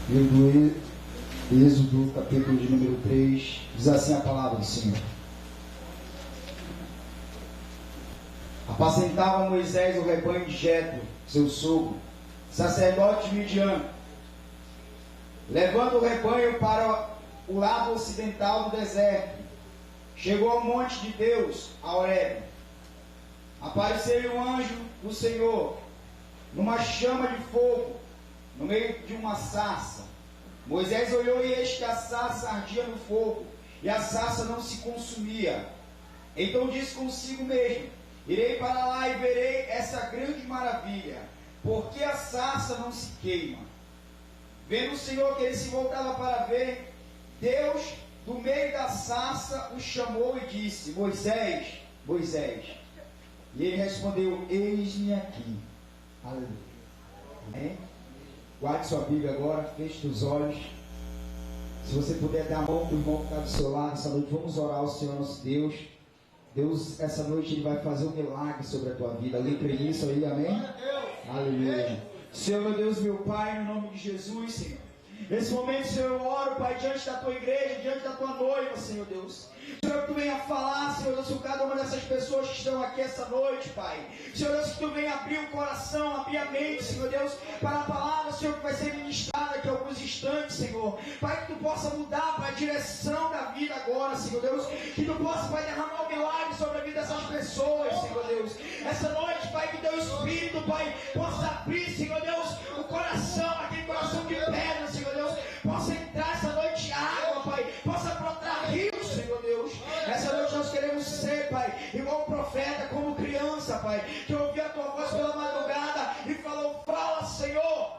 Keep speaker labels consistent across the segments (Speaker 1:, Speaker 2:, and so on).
Speaker 1: livro do Êxodo, capítulo de número 3, diz assim a palavra do Senhor. Apacentava Moisés o rebanho de Jetro, seu sogro, sacerdote midiano, levando o rebanho para o lado ocidental do deserto. Chegou ao monte de Deus, a Horebe. Apareceu-lhe um anjo do Senhor, numa chama de fogo, no meio de uma sarça. Moisés olhou e eis que a sarça ardia no fogo, e a sarça não se consumia. Então disse consigo mesmo: irei para lá e verei essa grande maravilha, porque a sarça não se queima. Vendo o Senhor que ele se voltava para ver, Deus, do meio da sarça, o chamou e disse: Moisés, Moisés. E ele respondeu: eis-me aqui. Aleluia. Amém? Guarde sua Bíblia agora, feche os olhos. Se você puder dar a mão para o irmão que está do seu lado essa noite, vamos orar ao Senhor nosso Deus. Deus, essa noite, Ele vai fazer um milagre sobre a tua vida. Alguém crê nisso aí, amém? Aleluia. Senhor, meu Deus, meu Pai, no nome de Jesus, Senhor. Nesse momento, Senhor, eu oro, Pai, diante da tua igreja, diante da tua noiva, Senhor Deus. Senhor, que tu venha falar, Senhor Deus, com cada uma dessas pessoas que estão aqui essa noite, Pai. Senhor Deus, que tu venha abrir o coração, abrir a mente, Senhor Deus, para a palavra, Senhor, que vai ser ministrada aqui em alguns instantes, Senhor. Pai, que tu possa mudar, Pai, a direção da vida agora, Senhor Deus. Que tu possa, Pai, derramar um milagre sobre a vida dessas pessoas, Senhor Deus. Essa noite, Pai, que teu Espírito, Pai, possa abrir, Senhor Deus, o coração, aquele coração de pedra, Senhor Deus. Possa entrar essa noite água, Pai. Possa brotar rios, Senhor Deus. Essa noite nós queremos ser, Pai, igual profeta, como criança, Pai, que ouviu a tua voz pela madrugada e falou: fala, Senhor.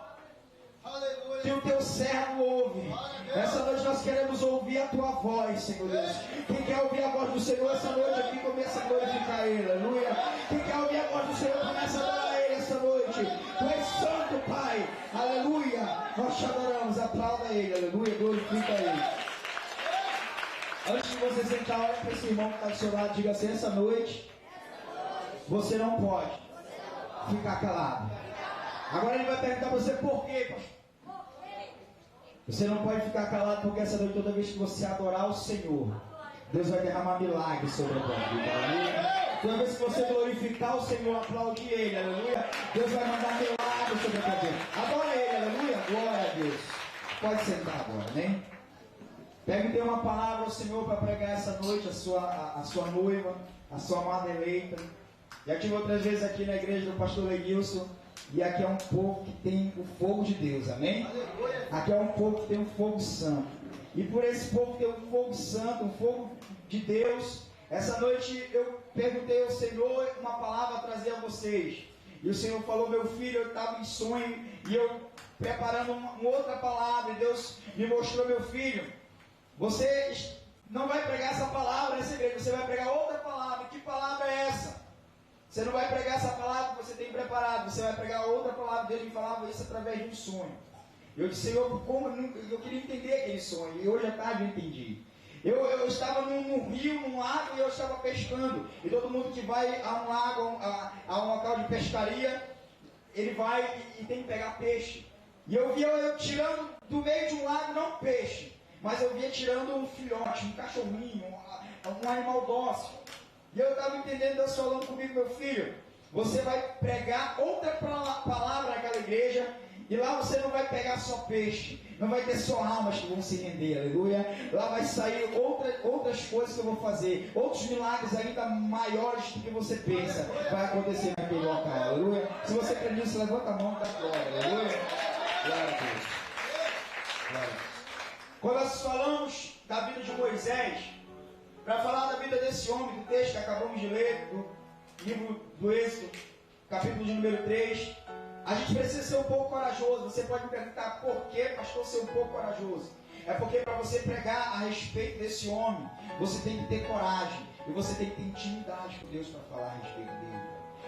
Speaker 1: Aleluia. Que o teu servo ouve. Essa noite nós queremos ouvir a tua voz, Senhor Deus. Quem quer ouvir a voz do Senhor essa noite aqui, começa a glorificar Ele. Aleluia. Quem quer ouvir a voz do Senhor, começa a adorar Ele essa noite. Tu és santo, Pai. Aleluia. Nós te adoramos. Aplauda Ele. Aleluia. Glorifica Ele. Antes de você sentar, olha para esse irmão que está do seu lado. Diga assim: essa noite você não pode ficar calado. Agora ele vai perguntar para você: por quê, pastor? Você não pode ficar calado, porque essa noite, toda vez que você adorar o Senhor, Deus vai derramar milagres sobre a tua vida. Aleluia. Toda vez que você glorificar o Senhor, aplaudir Ele, aleluia, Deus vai mandar milagres sobre a tua vida. Adora Ele, aleluia, glória a Deus. Pode sentar agora, né? Pega e dê uma palavra ao Senhor para pregar essa noite a sua noiva, a sua amada eleita. Já tive outras vezes aqui na igreja do pastor Lenilson. E aqui é um povo que tem o fogo de Deus, amém? Aqui é um povo que tem um fogo santo. E por esse povo que tem um fogo santo, um fogo de Deus, essa noite eu perguntei ao Senhor uma palavra a trazer a vocês. E o Senhor falou: meu filho, eu estava em sonho e eu preparando uma outra palavra. E Deus me mostrou: meu filho, você não vai pregar essa palavra nessa igreja, você vai pregar outra palavra. Que palavra é essa? Você não vai pregar essa palavra que você tem preparado, você vai pregar outra palavra. Deus me falava isso através de um sonho. Eu disse: Senhor, como eu queria entender aquele sonho, e hoje à tarde eu entendi. Eu estava num rio, num lago, e eu estava pescando. E todo mundo que vai a um lago, a um local de pescaria, ele vai e tem que pegar peixe. E eu via eu tirando do meio de um lago, não peixe, mas eu via tirando um filhote, um cachorrinho, um animal dócil. E eu estava entendendo Deus falando comigo: meu filho, você vai pregar outra palavra naquela igreja, e lá você não vai pegar só peixe, não vai ter só almas que vão se render, aleluia. Lá vai sair outras coisas que eu vou fazer, outros milagres ainda maiores do que você pensa, vai acontecer naquele local, aleluia. Se você crê nisso, levanta a mão e dá glória, aleluia. Glória a Deus. Glória a Deus. Quando nós falamos da vida de Moisés, para falar da vida desse homem, do texto que acabamos de ler, do livro do Êxodo, capítulo de número 3, a gente precisa ser um pouco corajoso. Você pode me perguntar: por que, pastor, ser um pouco corajoso? É porque para você pregar a respeito desse homem, você tem que ter coragem, e você tem que ter intimidade com Deus para falar a respeito dele.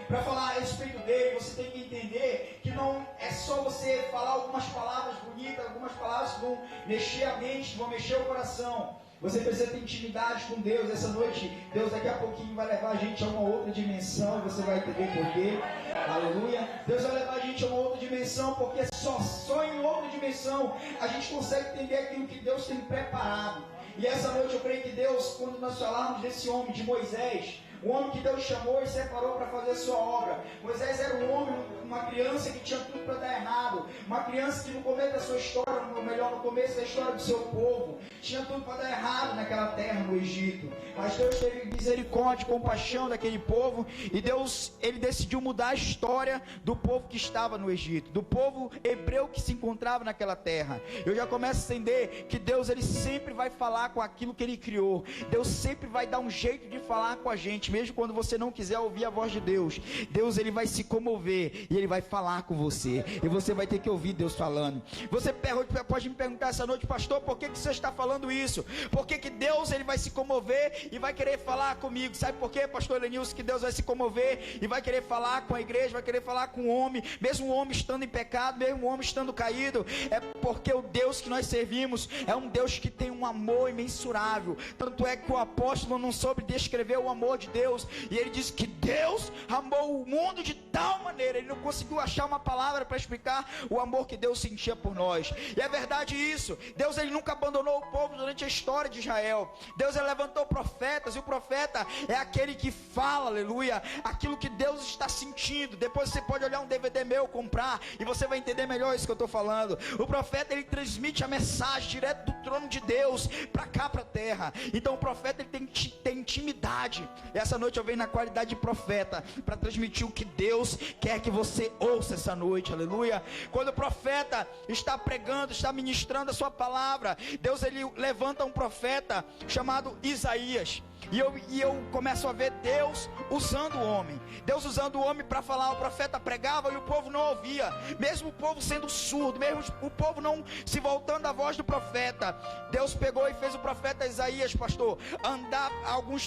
Speaker 1: Para falar a respeito dele, você tem que entender que não é só você falar algumas palavras bonitas, algumas palavras que vão mexer a mente, que vão mexer o coração. Você precisa ter intimidade com Deus. Essa noite, Deus daqui a pouquinho vai levar a gente a uma outra dimensão, e você vai entender por quê. Aleluia. Deus vai levar a gente a uma outra dimensão, porque só em outra dimensão a gente consegue entender aquilo que Deus tem preparado. E essa noite eu creio que Deus, quando nós falarmos desse homem, de Moisés, o homem que Deus chamou e separou para fazer a sua obra. Moisés era um homem, uma criança que tinha tudo para dar errado. Uma criança que no começo da sua história, ou melhor, no começo da história do seu povo, tinha tudo para dar errado naquela terra, no Egito. Mas Deus teve misericórdia, compaixão daquele povo. E Deus, ele decidiu mudar a história do povo que estava no Egito, do povo hebreu que se encontrava naquela terra. Eu já começo a entender que Deus, ele sempre vai falar com aquilo que ele criou. Deus sempre vai dar um jeito de falar com a gente. Mesmo quando você não quiser ouvir a voz de Deus, Deus, ele vai se comover e ele vai falar com você, e você vai ter que ouvir Deus falando. Você pode me perguntar essa noite: pastor, por que você está falando isso? Por que Deus, ele vai se comover e vai querer falar comigo? Sabe por quê, pastor Lenilson, que Deus vai se comover e vai querer falar com a igreja, vai querer falar com o homem, mesmo o homem estando em pecado, mesmo o homem estando caído? É porque o Deus que nós servimos é um Deus que tem um amor imensurável. Tanto é que o apóstolo não soube descrever o amor de Deus, e ele disse que Deus amou o mundo de tal maneira, ele não conseguiu achar uma palavra para explicar o amor que Deus sentia por nós. E é verdade isso. Deus, ele nunca abandonou o povo durante a história de Israel. Deus, ele levantou profetas, e o profeta é aquele que fala, aleluia, aquilo que Deus está sentindo. Depois você pode olhar um DVD meu, comprar, e você vai entender melhor isso que eu estou falando. O profeta, ele transmite a mensagem direto do trono de Deus para cá, para a terra. Então o profeta, ele tem intimidade. E essa noite eu venho na qualidade de profeta para transmitir o que Deus quer que você ouça essa noite, aleluia. Quando o profeta está pregando, está ministrando a sua palavra, Deus, ele levanta um profeta chamado Isaías. E eu começo a ver Deus usando o homem. Deus usando o homem para falar. O profeta pregava e o povo não ouvia. Mesmo o povo sendo surdo, mesmo o povo não se voltando à voz do profeta, Deus pegou e fez o profeta Isaías, pastor, andar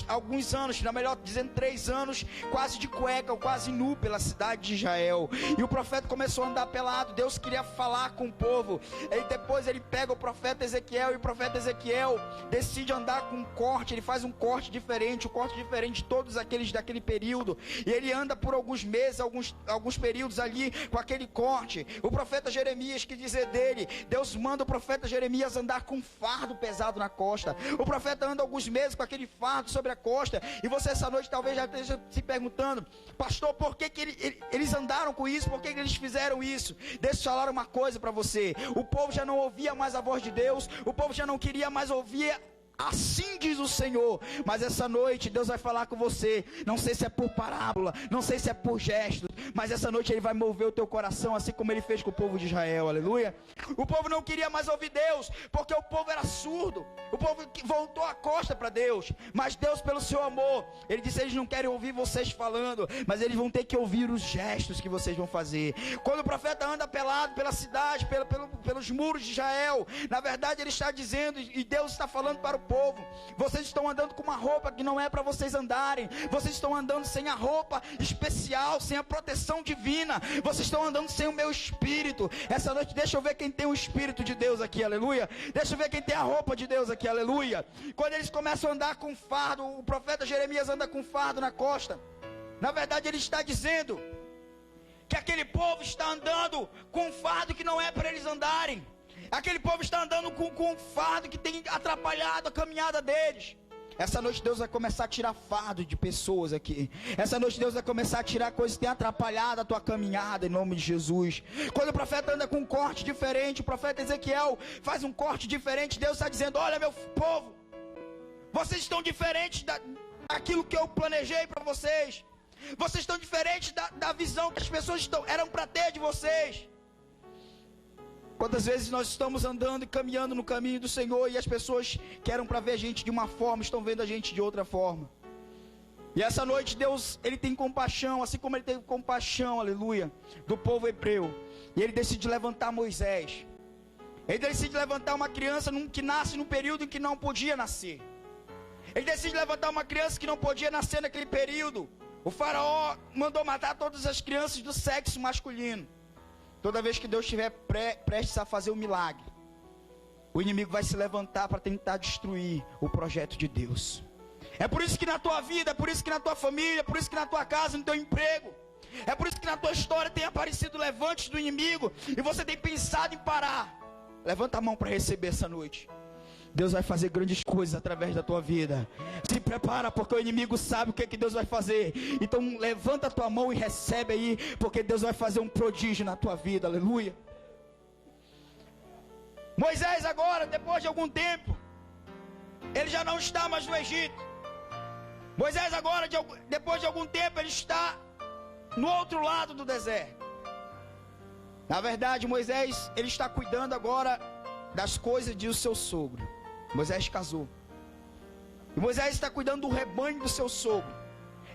Speaker 1: alguns anos, na melhor dizendo 3 anos, quase de cueca, ou quase nu pela cidade de Israel. E o profeta começou a andar pelado. Deus queria falar com o povo. E depois ele pega o profeta Ezequiel, e o profeta Ezequiel decide andar com um corte. Ele faz um corte diferente, de todos aqueles daquele período, e ele anda por alguns meses, alguns períodos ali com aquele corte. O profeta Jeremias, que dizer dele, Deus manda o profeta Jeremias andar com um fardo pesado na costa. O profeta anda alguns meses com aquele fardo sobre a costa, e você essa noite talvez já esteja se perguntando: pastor, por que eles andaram com isso? Por que eles fizeram isso? Deixa eu falar uma coisa para você: o povo já não ouvia mais a voz de Deus, o povo já não queria mais ouvir. Assim diz o Senhor. Mas essa noite Deus vai falar com você. Não sei se é por parábola, não sei se é por gesto, mas essa noite Ele vai mover o teu coração, assim como Ele fez com o povo de Israel, aleluia. O povo não queria mais ouvir Deus, porque o povo era surdo. O povo voltou a costa para Deus. Mas Deus, pelo seu amor, Ele disse: eles não querem ouvir vocês falando, mas eles vão ter que ouvir os gestos que vocês vão fazer. Quando o profeta anda pelado pela cidade, pelos muros de Israel, na verdade ele está dizendo, e Deus está falando para o povo: vocês estão andando com uma roupa que não é para vocês andarem. Vocês estão andando sem a roupa especial, sem a proteção divina. Vocês estão andando sem o meu espírito. Essa noite deixa eu ver quem tem o espírito de Deus aqui, aleluia. Deixa eu ver quem tem a roupa de Deus aqui, aleluia. Quando eles começam a andar com fardo, o profeta Jeremias anda com fardo na costa. Na verdade ele está dizendo que aquele povo está andando com um fardo que não é para eles andarem. Aquele povo está andando com um fardo que tem atrapalhado a caminhada deles. Essa noite Deus vai começar a tirar fardo de pessoas aqui. Essa noite Deus vai começar a tirar coisas que têm atrapalhado a tua caminhada, em nome de Jesus. Quando o profeta anda com um corte diferente, o profeta Ezequiel faz um corte diferente. Deus está dizendo: olha, meu povo, vocês estão diferentes daquilo que eu planejei para vocês. Vocês estão diferentes da visão que as pessoas eram para ter de vocês. Quantas vezes nós estamos andando e caminhando no caminho do Senhor, e as pessoas que eram para ver a gente de uma forma, estão vendo a gente de outra forma. E essa noite Deus, Ele tem compaixão, assim como Ele teve compaixão, aleluia, do povo hebreu. E Ele decide levantar Moisés. Ele decide levantar uma criança que nasce num período em que não podia nascer. Ele decide levantar uma criança que não podia nascer naquele período. O faraó mandou matar todas as crianças do sexo masculino. Toda vez que Deus estiver prestes a fazer um milagre, o inimigo vai se levantar para tentar destruir o projeto de Deus. É por isso que na tua vida, é por isso que na tua família, é por isso que na tua casa, no teu emprego, É por isso que na tua história tem aparecido levantes do inimigo e você tem pensado em parar. Levanta a mão para receber essa noite. Deus vai fazer grandes coisas através da tua vida. Se prepara, porque o inimigo sabe o que Deus vai fazer. Então levanta a tua mão e recebe aí, porque Deus vai fazer um prodígio na tua vida. Aleluia. Moisés agora, depois de algum tempo, ele já não está mais no Egito. Moisés agora, depois de algum tempo, ele está no outro lado do deserto. Na verdade, Moisés, ele está cuidando agora das coisas de seu sogro. Moisés casou. E Moisés está cuidando do rebanho do seu sogro.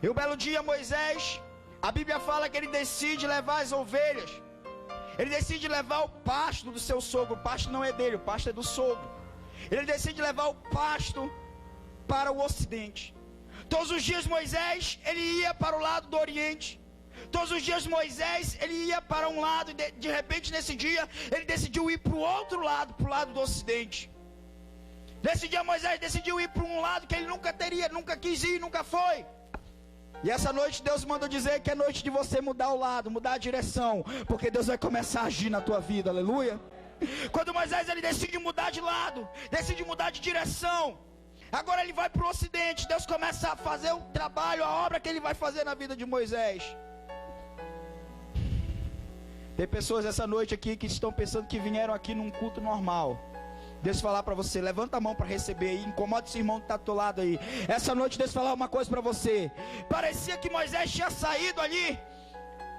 Speaker 1: E um belo dia, Moisés, a Bíblia fala que ele decide levar as ovelhas. Ele decide levar o pasto do seu sogro. O pasto não é dele, o pasto é do sogro. Ele decide levar o pasto para o ocidente. Todos os dias Moisés, ele ia para o lado do oriente. Todos os dias Moisés, ele ia para um lado. E de repente nesse dia, ele decidiu ir para o outro lado, para o lado do ocidente. Nesse dia Moisés decidiu ir para um lado que ele nunca teria, nunca quis ir, nunca foi. E essa noite Deus mandou dizer que é noite de você mudar o lado, mudar a direção, porque Deus vai começar a agir na tua vida, aleluia. Quando Moisés ele decide mudar de lado, decide mudar de direção, agora ele vai para o ocidente. Deus começa a fazer o trabalho, a obra que ele vai fazer na vida de Moisés. Tem pessoas essa noite aqui que estão pensando que vieram aqui num culto normal. Deus falar para você, levanta a mão para receber aí, incomoda esse irmão que está do teu lado aí. Essa noite Deus falar uma coisa para você. Parecia que Moisés tinha saído ali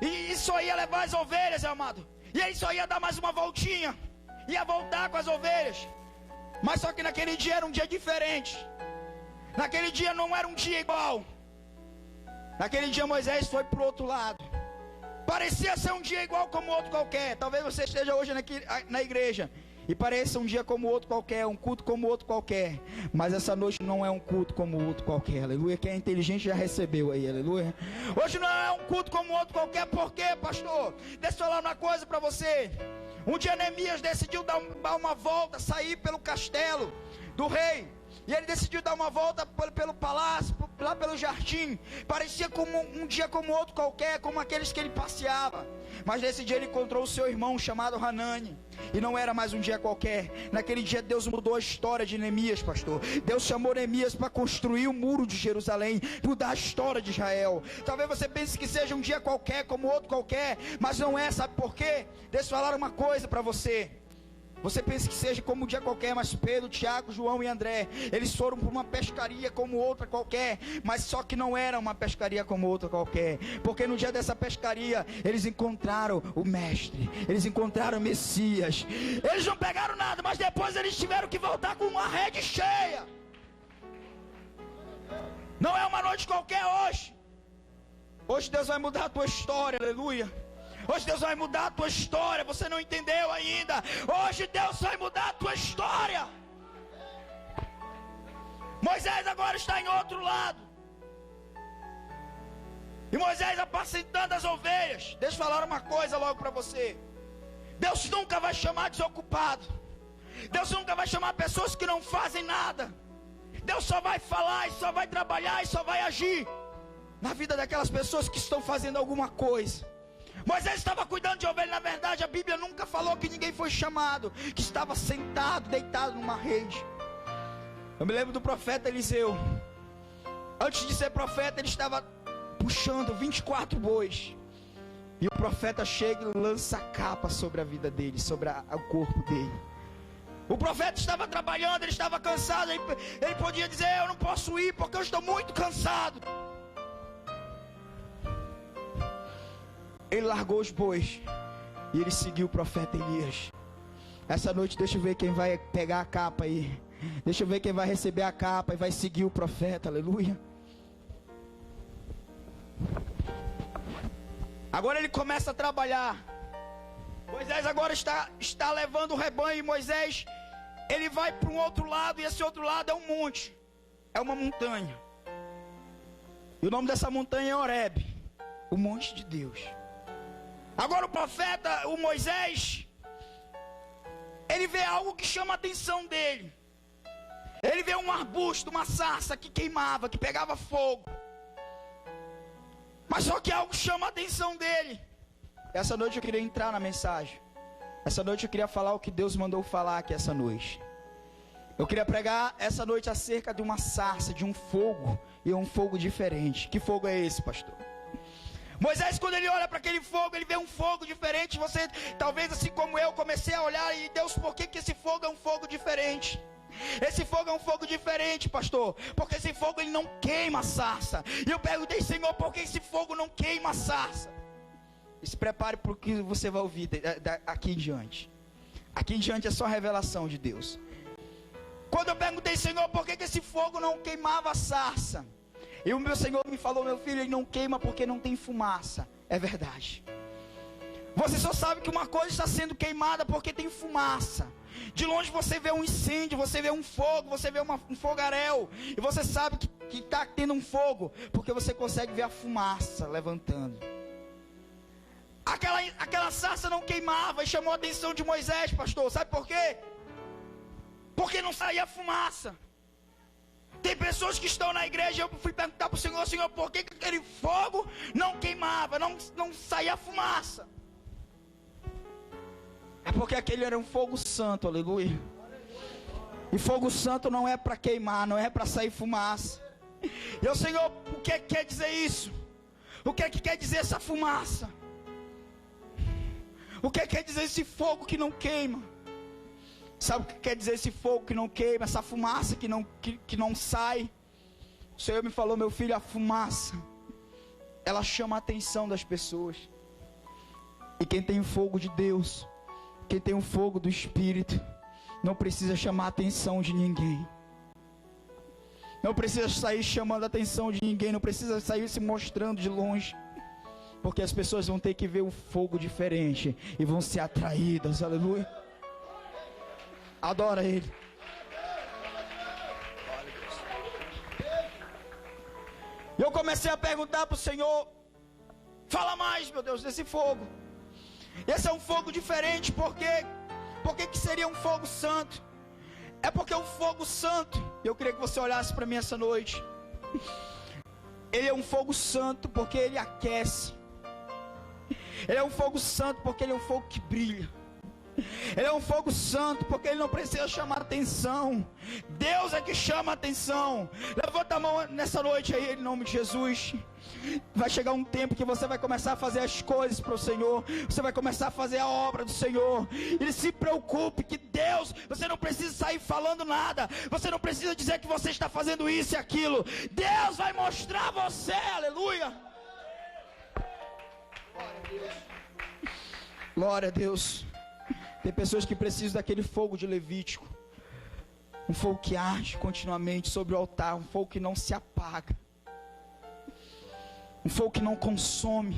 Speaker 1: e só ia levar as ovelhas, amado. E ele só ia dar mais uma voltinha, ia voltar com as ovelhas. Mas só que naquele dia era um dia diferente. Naquele dia não era um dia igual. Naquele dia Moisés foi para o outro lado. Parecia ser um dia igual como outro qualquer. Talvez você esteja hoje na igreja e pareça um dia como outro qualquer, um culto como outro qualquer. Mas essa noite não é um culto como outro qualquer, aleluia. Quem é inteligente já recebeu aí, aleluia. Hoje não é um culto como outro qualquer. Por quê, pastor? Deixa eu falar uma coisa para você. Um dia Neemias decidiu dar uma volta, sair pelo castelo do rei. E ele decidiu dar uma volta pelo palácio, lá pelo jardim. Parecia como um dia como outro qualquer, como aqueles que ele passeava. Mas nesse dia ele encontrou o seu irmão chamado Hanani. E não era mais um dia qualquer. Naquele dia Deus mudou a história de Neemias, pastor. Deus chamou Neemias para construir o muro de Jerusalém, mudar a história de Israel. Talvez você pense que seja um dia qualquer, como outro qualquer, mas não é, sabe por quê? Deixa eu falar uma coisa para você. Você pensa que seja como um dia qualquer, mas Pedro, Tiago, João e André, eles foram para uma pescaria como outra qualquer, mas só que não era uma pescaria como outra qualquer, porque no dia dessa pescaria, eles encontraram o Mestre, eles encontraram o Messias. Eles não pegaram nada, mas depois eles tiveram que voltar com uma rede cheia. Não é uma noite qualquer hoje. Hoje Deus vai mudar a tua história, aleluia. Hoje Deus vai mudar a tua história. Você não entendeu ainda. Hoje Deus vai mudar a tua história. Moisés agora está em outro lado. E Moisés apacentando as ovelhas. Deixa eu falar uma coisa logo para você. Deus nunca vai chamar desocupado. Deus nunca vai chamar pessoas que não fazem nada. Deus só vai falar e só vai trabalhar e só vai agir na vida daquelas pessoas que estão fazendo alguma coisa. Moisés estava cuidando de ovelha. Na verdade a Bíblia nunca falou que ninguém foi chamado, que estava sentado, deitado numa rede. Eu me lembro do profeta Eliseu. Antes de ser profeta ele estava puxando 24 bois. E o profeta chega e lança a capa sobre a vida dele, sobre o corpo dele. O profeta estava trabalhando, ele estava cansado. Ele podia dizer, eu não posso ir porque eu estou muito cansado. Ele largou os bois e ele seguiu o profeta Elias. Essa noite deixa eu ver quem vai pegar a capa aí. Deixa eu ver quem vai receber a capa e vai seguir o profeta, aleluia. Agora ele começa a trabalhar. Moisés agora está levando o rebanho. E Moisés, ele vai para um outro lado. E esse outro lado é um monte, é uma montanha. E o nome dessa montanha é Horebe, o monte de Deus. Agora o profeta, o Moisés, ele vê algo que chama a atenção dele. Ele vê um arbusto, uma sarça que queimava, que pegava fogo. Mas só que algo chama a atenção dele. Essa noite eu queria entrar na mensagem. Essa noite eu queria falar o que Deus mandou falar aqui essa noite. Eu queria pregar essa noite acerca de uma sarça, de um fogo, e um fogo diferente. Que fogo é esse, pastor? Moisés, quando ele olha para aquele fogo, ele vê um fogo diferente. Você, talvez assim como eu, comecei a olhar e Deus, por que esse fogo é um fogo diferente? Esse fogo é um fogo diferente, pastor, porque esse fogo ele não queima a sarça. E eu perguntei, Senhor, por que esse fogo não queima a sarça? E se prepare para o que você vai ouvir aqui em diante. Aqui em diante é só a revelação de Deus. Quando eu perguntei, Senhor, por que esse fogo não queimava a sarça? E o meu Senhor me falou, meu filho, ele não queima porque não tem fumaça. É verdade. Você só sabe que uma coisa está sendo queimada porque tem fumaça. De longe você vê um incêndio, você vê um fogo, você vê um fogaréu. E você sabe que está tendo um fogo, porque você consegue ver a fumaça levantando. Aquela sarça não queimava e chamou a atenção de Moisés, pastor. Sabe por quê? Porque não saía fumaça. Tem pessoas que estão na igreja. Eu fui perguntar para o Senhor, Senhor, por que aquele fogo não queimava, não saía fumaça? É porque aquele era um fogo santo, aleluia. E fogo santo não é para queimar, não é para sair fumaça. E o Senhor, o que quer dizer isso? O que quer dizer essa fumaça? O que quer dizer esse fogo que não queima? Sabe o que quer dizer esse fogo que não queima? Essa fumaça que não sai. O Senhor me falou, meu filho, a fumaça, ela chama a atenção das pessoas. E quem tem o fogo de Deus, quem tem o fogo do Espírito, não precisa chamar a atenção de ninguém. Não precisa sair chamando a atenção de ninguém. Não precisa sair se mostrando de longe. Porque as pessoas vão ter que ver o fogo diferente e vão ser atraídas, aleluia. Adora Ele. Eu comecei a perguntar para o Senhor, fala mais, meu Deus, desse fogo. Esse é um fogo diferente, por que que seria um fogo santo? É porque o fogo santo, eu queria que você olhasse para mim essa noite. Ele é um fogo santo porque ele aquece. Ele é um fogo santo porque ele é um fogo que brilha. Ele é um fogo santo porque ele não precisa chamar atenção. Deus é que chama atenção. Levanta a mão nessa noite aí, em nome de Jesus. Vai chegar um tempo que você vai começar a fazer as coisas para o Senhor. Você vai começar a fazer a obra do Senhor. E se preocupe que Deus, você não precisa sair falando nada. Você não precisa dizer que você está fazendo isso e aquilo. Deus vai mostrar você, aleluia. Glória a Deus. Tem pessoas que precisam daquele fogo de Levítico. Um fogo que arde continuamente sobre o altar. Um fogo que não se apaga. Um fogo que não consome.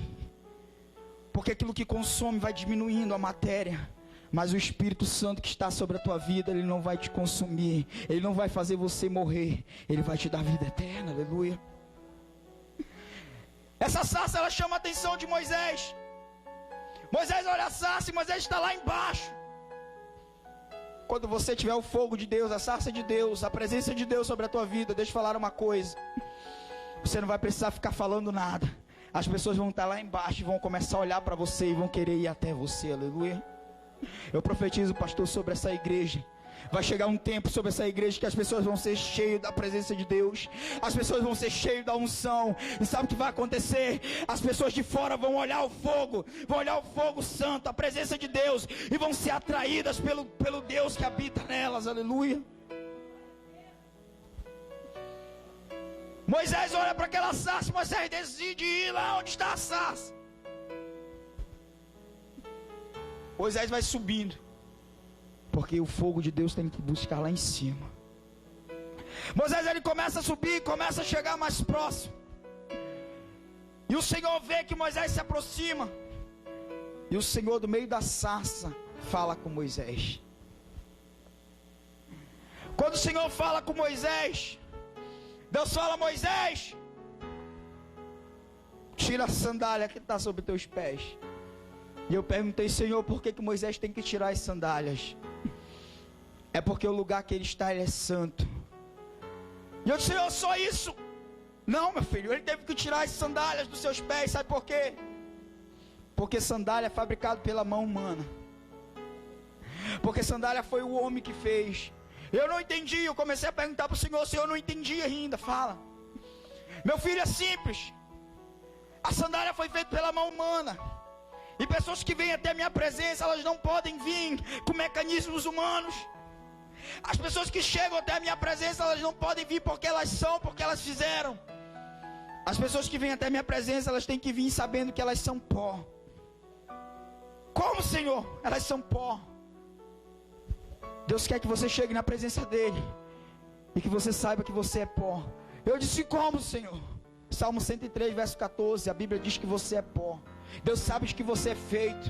Speaker 1: Porque aquilo que consome vai diminuindo a matéria. Mas o Espírito Santo que está sobre a tua vida, ele não vai te consumir. Ele não vai fazer você morrer. Ele vai te dar vida eterna, aleluia. Essa sarça, ela chama a atenção de Moisés. Moisés olha a sarça e Moisés está lá embaixo. Quando você tiver o fogo de Deus, a sarça de Deus, a presença de Deus sobre a tua vida, deixa eu falar uma coisa. Você não vai precisar ficar falando nada. As pessoas vão estar lá embaixo e vão começar a olhar para você e vão querer ir até você, aleluia. Eu profetizo, pastor, sobre essa igreja. Vai chegar um tempo sobre essa igreja que as pessoas vão ser cheias da presença de Deus. As pessoas vão ser cheias da unção. E sabe o que vai acontecer? As pessoas de fora vão olhar o fogo. Vão olhar o fogo santo, a presença de Deus. E vão ser atraídas pelo Deus que habita nelas. Aleluia. Moisés olha para aquela sarça. Moisés decide ir lá onde está a sarça. Moisés vai subindo. Porque o fogo de Deus tem que buscar lá em cima. Moisés, ele começa a subir, começa a chegar mais próximo. E o Senhor vê que Moisés se aproxima. E o Senhor, do meio da sarça, fala com Moisés. Quando o Senhor fala com Moisés, Deus fala: Moisés, tira a sandália que está sobre teus pés. E eu perguntei: Senhor, por que Moisés tem que tirar as sandálias? É porque o lugar que ele está, ele é santo. E eu disse: Senhor, só isso? Não, meu filho, ele teve que tirar as sandálias dos seus pés. Sabe por quê? Porque sandália é fabricado pela mão humana. Porque sandália foi o homem que fez. Eu não entendi, eu comecei a perguntar para o Senhor, eu não entendi ainda, fala. Meu filho, é simples. A sandália foi feita pela mão humana. E pessoas que vêm até a minha presença, elas não podem vir com mecanismos humanos. As pessoas que chegam até a minha presença, elas não podem vir porque elas são, porque elas fizeram. As pessoas que vêm até a minha presença, elas têm que vir sabendo que elas são pó. Como, Senhor? Elas são pó. Deus quer que você chegue na presença dEle e que você saiba que você é pó. Eu disse, como, Senhor? Salmo 103, verso 14, a Bíblia diz que você é pó. Deus sabe que você é feito.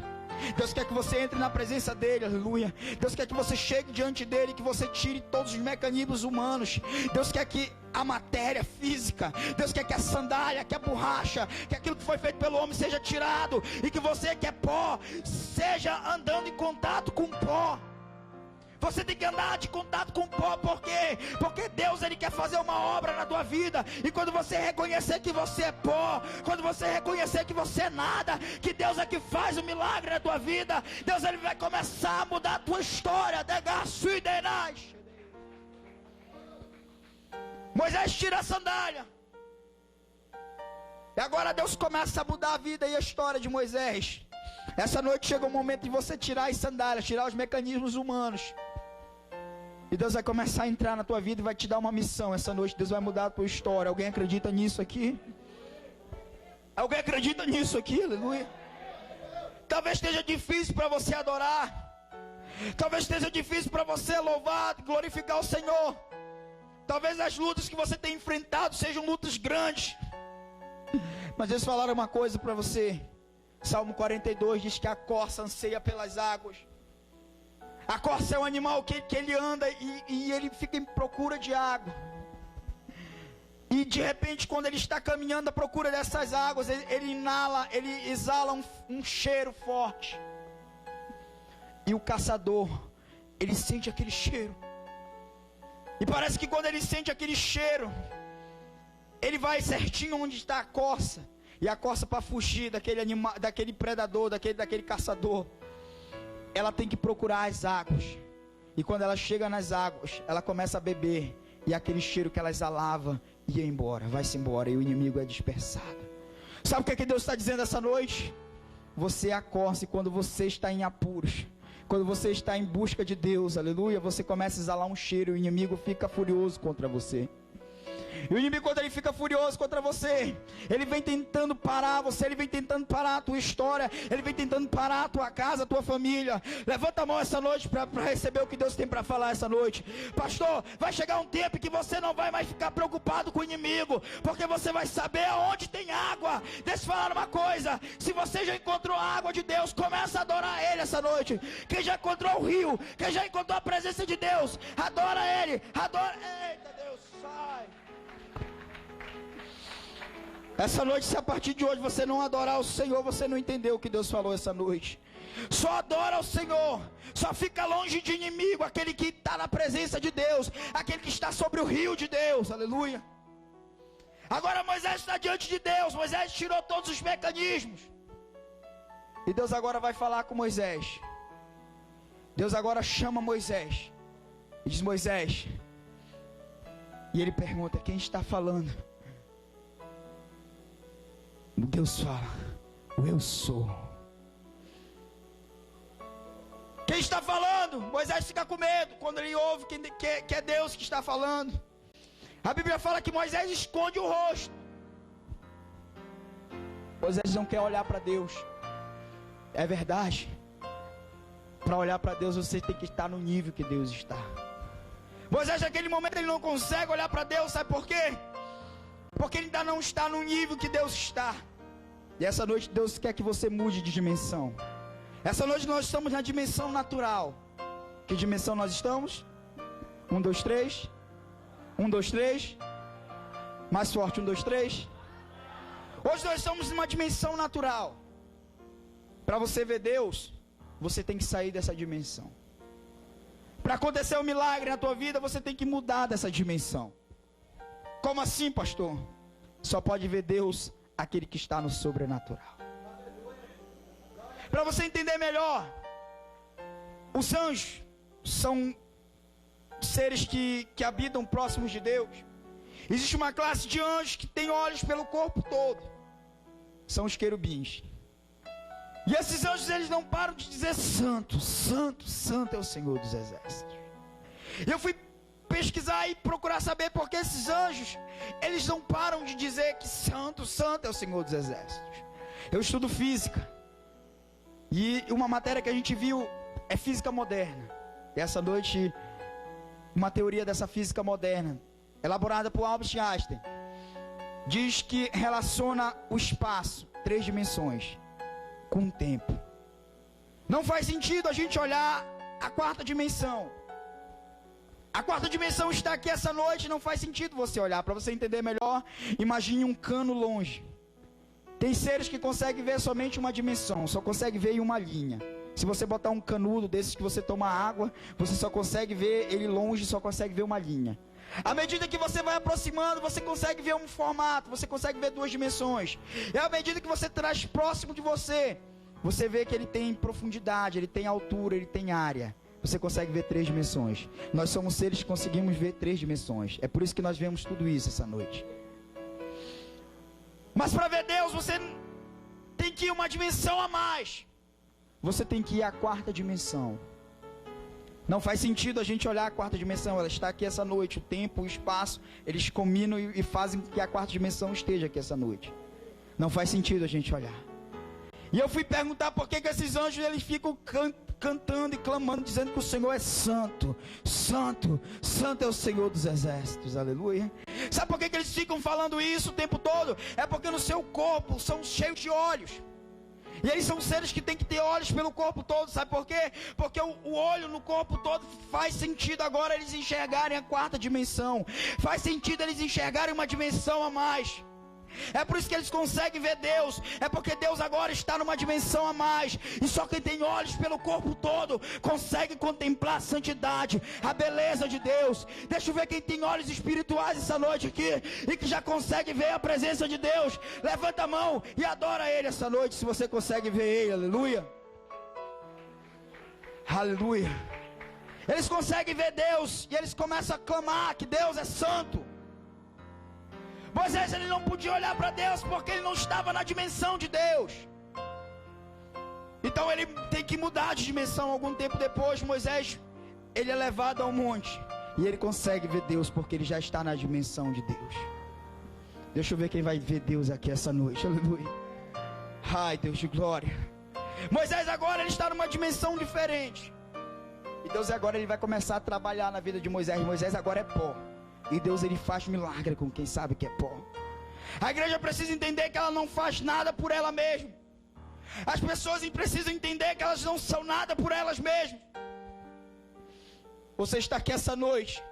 Speaker 1: Deus quer que você entre na presença dEle, aleluia. Deus quer que você chegue diante dEle, que você tire todos os mecanismos humanos. Deus quer que a matéria física, Deus quer que a sandália, que a borracha, que aquilo que foi feito pelo homem seja tirado. E que você que é pó, seja andando em contato com pó. Você tem que andar de contato com o pó, por quê? Porque Deus, Ele quer fazer uma obra na tua vida. E quando você reconhecer que você é pó, quando você reconhecer que você é nada, que Deus é que faz o milagre na tua vida, Deus, Ele vai começar a mudar a tua história. Moisés tira a sandália. E agora Deus começa a mudar a vida e a história de Moisés. Essa noite chega o momento de você tirar as sandálias, tirar os mecanismos humanos. E Deus vai começar a entrar na tua vida e vai te dar uma missão. Essa noite Deus vai mudar a tua história. Alguém acredita nisso aqui? Alguém acredita nisso aqui? Aleluia. Talvez esteja difícil para você adorar. Talvez esteja difícil para você louvar, glorificar o Senhor. Talvez as lutas que você tem enfrentado sejam lutas grandes. Mas Deus falaram uma coisa para você. Salmo 42 diz que a corça anseia pelas águas. A corça é um animal que ele anda e ele fica em procura de água. E de repente, quando ele está caminhando à procura dessas águas, ele exala um cheiro forte. E o caçador, ele sente aquele cheiro. E parece que quando ele sente aquele cheiro, ele vai certinho onde está a corça. E a corça, para fugir daquele animal, daquele predador, daquele caçador, ela tem que procurar as águas. E quando ela chega nas águas, ela começa a beber. E aquele cheiro que ela exalava ia embora, vai-se embora. E o inimigo é dispersado. Sabe o que Deus está dizendo essa noite? Você é a corça, e quando você está em apuros, quando você está em busca de Deus, aleluia, você começa a exalar um cheiro e o inimigo fica furioso contra você. E o inimigo, quando ele fica furioso contra você, ele vem tentando parar você, ele vem tentando parar a tua história, ele vem tentando parar a tua casa, a tua família. Levanta a mão essa noite para receber o que Deus tem para falar essa noite. Pastor, vai chegar um tempo que você não vai mais ficar preocupado com o inimigo, porque você vai saber aonde tem água. Deixa eu falar uma coisa: se você já encontrou a água de Deus, começa a adorar Ele essa noite. Quem já encontrou o rio, quem já encontrou a presença de Deus, adora Ele, adora. Eita Deus, sai. Essa noite, se a partir de hoje você não adorar o Senhor, você não entendeu o que Deus falou essa noite. Só adora o Senhor, só fica longe de inimigo, aquele que está na presença de Deus, aquele que está sobre o rio de Deus, aleluia. Agora Moisés está diante de Deus, Moisés tirou todos os mecanismos. E Deus agora vai falar com Moisés. Deus agora chama Moisés e diz: Moisés. E ele pergunta: quem está falando? Deus fala: o eu sou. Quem está falando? Moisés fica com medo quando ele ouve que é Deus que está falando. A Bíblia fala que Moisés esconde o rosto. Moisés não quer olhar para Deus. É verdade. Para olhar para Deus você tem que estar no nível que Deus está. Moisés naquele momento ele não consegue olhar para Deus, sabe por quê? Porque ele ainda não está no nível que Deus está. E essa noite Deus quer que você mude de dimensão. Essa noite nós estamos na dimensão natural. Que dimensão nós estamos? 1, 2, 3. 1, 2, 3. Mais forte, 1, 2, 3. Hoje nós estamos numa dimensão natural. Para você ver Deus, você tem que sair dessa dimensão. Para acontecer um milagre na tua vida, você tem que mudar dessa dimensão. Como assim, pastor? só pode ver Deus aquele que está no sobrenatural. Para você entender melhor, os anjos são seres que habitam próximos de Deus. Existe uma classe de anjos que tem olhos pelo corpo todo. São os querubins. E esses anjos, eles não param de dizer santo, santo, santo é o Senhor dos exércitos. Eu fui pesquisar e procurar saber por que esses anjos, eles não param de dizer que santo, santo é o Senhor dos exércitos. Eu estudo física. E uma matéria que a gente viu é física moderna. E essa noite, uma teoria dessa física moderna, elaborada por Albert Einstein, diz que relaciona o espaço, 3 dimensões, com o tempo. Não faz sentido a gente olhar a 4ª dimensão. A 4ª dimensão está aqui essa noite, não faz sentido você olhar. Para você entender melhor, imagine um cano longe. Tem seres que conseguem ver somente uma dimensão, só consegue ver em uma linha. Se você botar um canudo desses que você toma água, você só consegue ver ele longe, só consegue ver uma linha. À medida que você vai aproximando, você consegue ver um formato, você consegue ver 2 dimensões. E à medida que você traz próximo de você, você vê que ele tem profundidade, ele tem altura, ele tem área. Você consegue ver 3 dimensões. Nós somos seres que conseguimos ver 3 dimensões. É por isso que nós vemos tudo isso essa noite. Mas para ver Deus, você tem que ir uma dimensão a mais. Você tem que ir à 4ª dimensão. Não faz sentido a gente olhar a 4ª dimensão. Ela está aqui essa noite. O tempo, o espaço, eles combinam e fazem que a 4ª dimensão esteja aqui essa noite. Não faz sentido a gente olhar. E eu fui perguntar por que esses anjos, eles ficam cantando e clamando, dizendo que o Senhor é santo, santo, santo é o Senhor dos exércitos, aleluia. Sabe por que eles ficam falando isso o tempo todo? É porque no seu corpo são cheios de olhos. E eles são seres que têm que ter olhos pelo corpo todo, sabe por quê? Porque o olho no corpo todo faz sentido agora eles enxergarem a 4ª dimensão. Faz sentido eles enxergarem uma dimensão a mais. É por isso que eles conseguem ver Deus. É porque Deus agora está numa dimensão a mais. E só quem tem olhos pelo corpo todo consegue contemplar a santidade, a beleza de Deus. Deixa eu ver quem tem olhos espirituais essa noite aqui e que já consegue ver a presença de Deus. Levanta a mão e adora Ele essa noite, se você consegue ver Ele, aleluia. Aleluia. Eles conseguem ver Deus e eles começam a clamar que Deus é santo. Moisés, ele não podia olhar para Deus porque ele não estava na dimensão de Deus. Então ele tem que mudar de dimensão. Algum tempo depois, Moisés, ele é levado ao monte e ele consegue ver Deus porque ele já está na dimensão de Deus. Deixa eu ver quem vai ver Deus aqui essa noite, aleluia. Ai, Deus de glória. Moisés agora, ele está numa dimensão diferente. E Deus agora, ele vai começar a trabalhar na vida de Moisés. Moisés agora é pó. E Deus, ele faz milagre com quem sabe que é pó. A igreja precisa entender que ela não faz nada por ela mesma. As pessoas precisam entender que elas não são nada por elas mesmas. Você está aqui essa noite.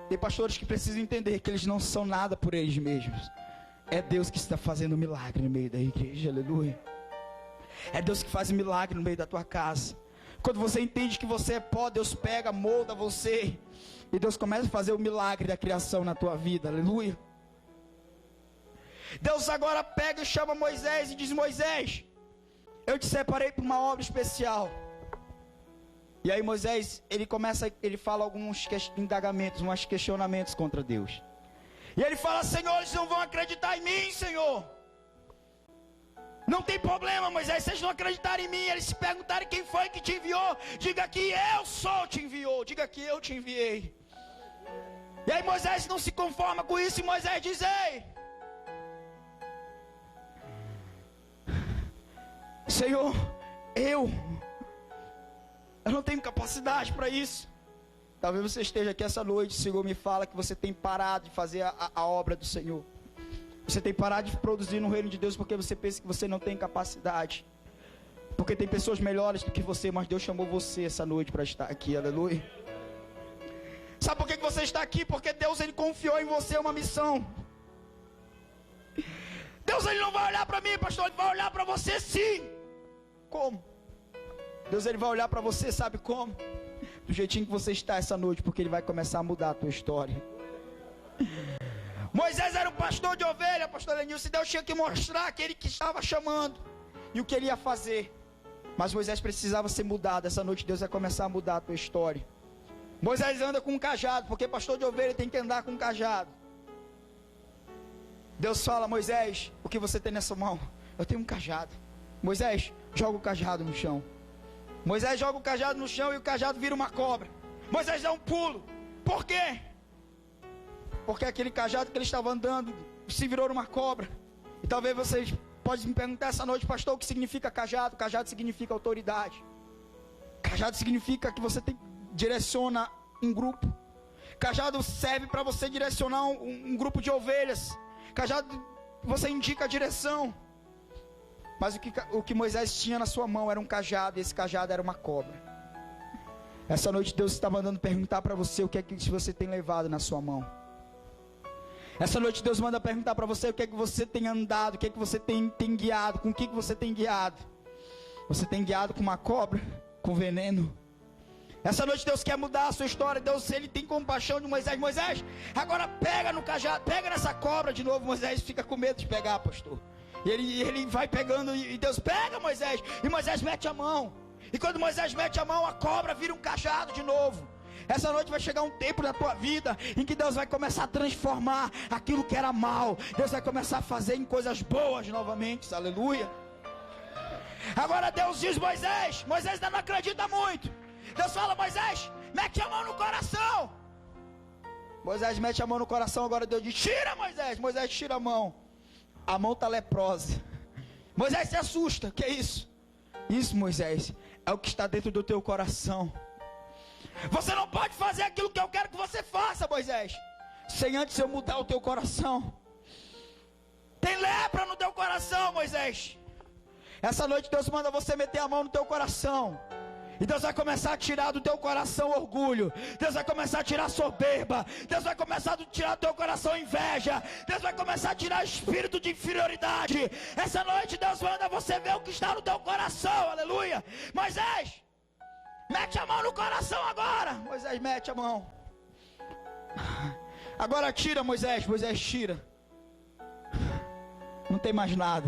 Speaker 1: Tem pastores que precisam entender que eles não são nada por eles mesmos. É Deus que está fazendo milagre no meio da igreja, aleluia. É Deus que faz milagre no meio da tua casa. Quando você entende que você é pó, Deus pega, molda você. E Deus começa a fazer o milagre da criação na tua vida, aleluia. Deus agora pega e chama Moisés e diz: Moisés, eu te separei para uma obra especial. E aí Moisés, ele fala alguns indagamentos, uns questionamentos contra Deus. E ele fala: Senhor, eles não vão acreditar em mim, Senhor. Não tem problema, Moisés, se eles não acreditarem em mim, eles se perguntarem quem foi que te enviou, diga que eu sou te enviou, diga que eu te enviei. E aí Moisés não se conforma com isso, e Moisés diz: ei, Senhor, eu não tenho capacidade para isso. Talvez você esteja aqui essa noite, o Senhor me fala que você tem parado de fazer a obra do Senhor. Você tem parado de produzir no reino de Deus porque você pensa que você não tem capacidade. Porque tem pessoas melhores do que você, mas Deus chamou você essa noite para estar aqui, aleluia. Sabe por que você está aqui? Porque Deus, ele confiou em você uma missão. Deus, ele não vai olhar para mim, pastor, ele vai olhar para você sim. Como? Deus, ele vai olhar para você, sabe como? Do jeitinho que você está essa noite, porque ele vai começar a mudar a tua história. Moisés era um pastor pastor de ovelha, pastor Lenilson, Deus tinha que mostrar aquele que estava chamando e o que ele ia fazer. Mas Moisés precisava ser mudado. Essa noite Deus vai começar a mudar a tua história. Moisés anda com um cajado, porque pastor de ovelha tem que andar com um cajado. Deus fala: Moisés, o que você tem nessa mão? Eu tenho um cajado. Moisés, joga o cajado no chão. Moisés joga o cajado no chão e o cajado vira uma cobra. Moisés dá um pulo. Por quê? Porque aquele cajado que ele estava andando se virou uma cobra. E talvez vocês podem me perguntar essa noite: pastor, o que significa cajado? Cajado significa autoridade. Cajado significa que você direciona um grupo. Cajado serve para você direcionar um grupo de ovelhas. Cajado, você indica a direção. Mas o que Moisés tinha na sua mão era um cajado, e esse cajado era uma cobra. Essa noite Deus está mandando perguntar para você o que é que você tem levado na sua mão. Essa noite Deus manda perguntar para você o que é que você tem andado, o que é que você tem guiado, com o que você tem guiado. Você tem guiado com uma cobra, com veneno? Essa noite Deus quer mudar a sua história. Deus, Ele tem compaixão de Moisés. Moisés, agora pega no cajado, pega nessa cobra de novo. Moisés fica com medo de pegar, pastor. E ele vai pegando, e Deus pega Moisés, e Moisés mete a mão. E quando Moisés mete a mão, a cobra vira um cajado de novo. Essa noite vai chegar um tempo na tua vida em que Deus vai começar a transformar aquilo que era mal. Deus vai começar a fazer em coisas boas novamente, aleluia. Agora Deus diz: Moisés ainda não acredita muito. Deus fala: Moisés, mete a mão no coração. Moisés mete a mão no coração. Agora Deus diz: tira, Moisés. Moisés tira a mão. A mão está leprosa. Moisés se assusta. Que é isso? Isso, Moisés, é o que está dentro do teu coração. Você não pode fazer aquilo que eu quero que você faça, Moisés, sem antes eu mudar o teu coração. Tem lepra no teu coração, Moisés. Essa noite Deus manda você meter a mão no teu coração. E Deus vai começar a tirar do teu coração orgulho. Deus vai começar a tirar soberba. Deus vai começar a tirar do teu coração inveja. Deus vai começar a tirar espírito de inferioridade. Essa noite Deus manda você ver o que está no teu coração, aleluia. Moisés, mete a mão no coração agora. Moisés mete a mão. Agora tira, Moisés. Moisés tira. Não tem mais nada.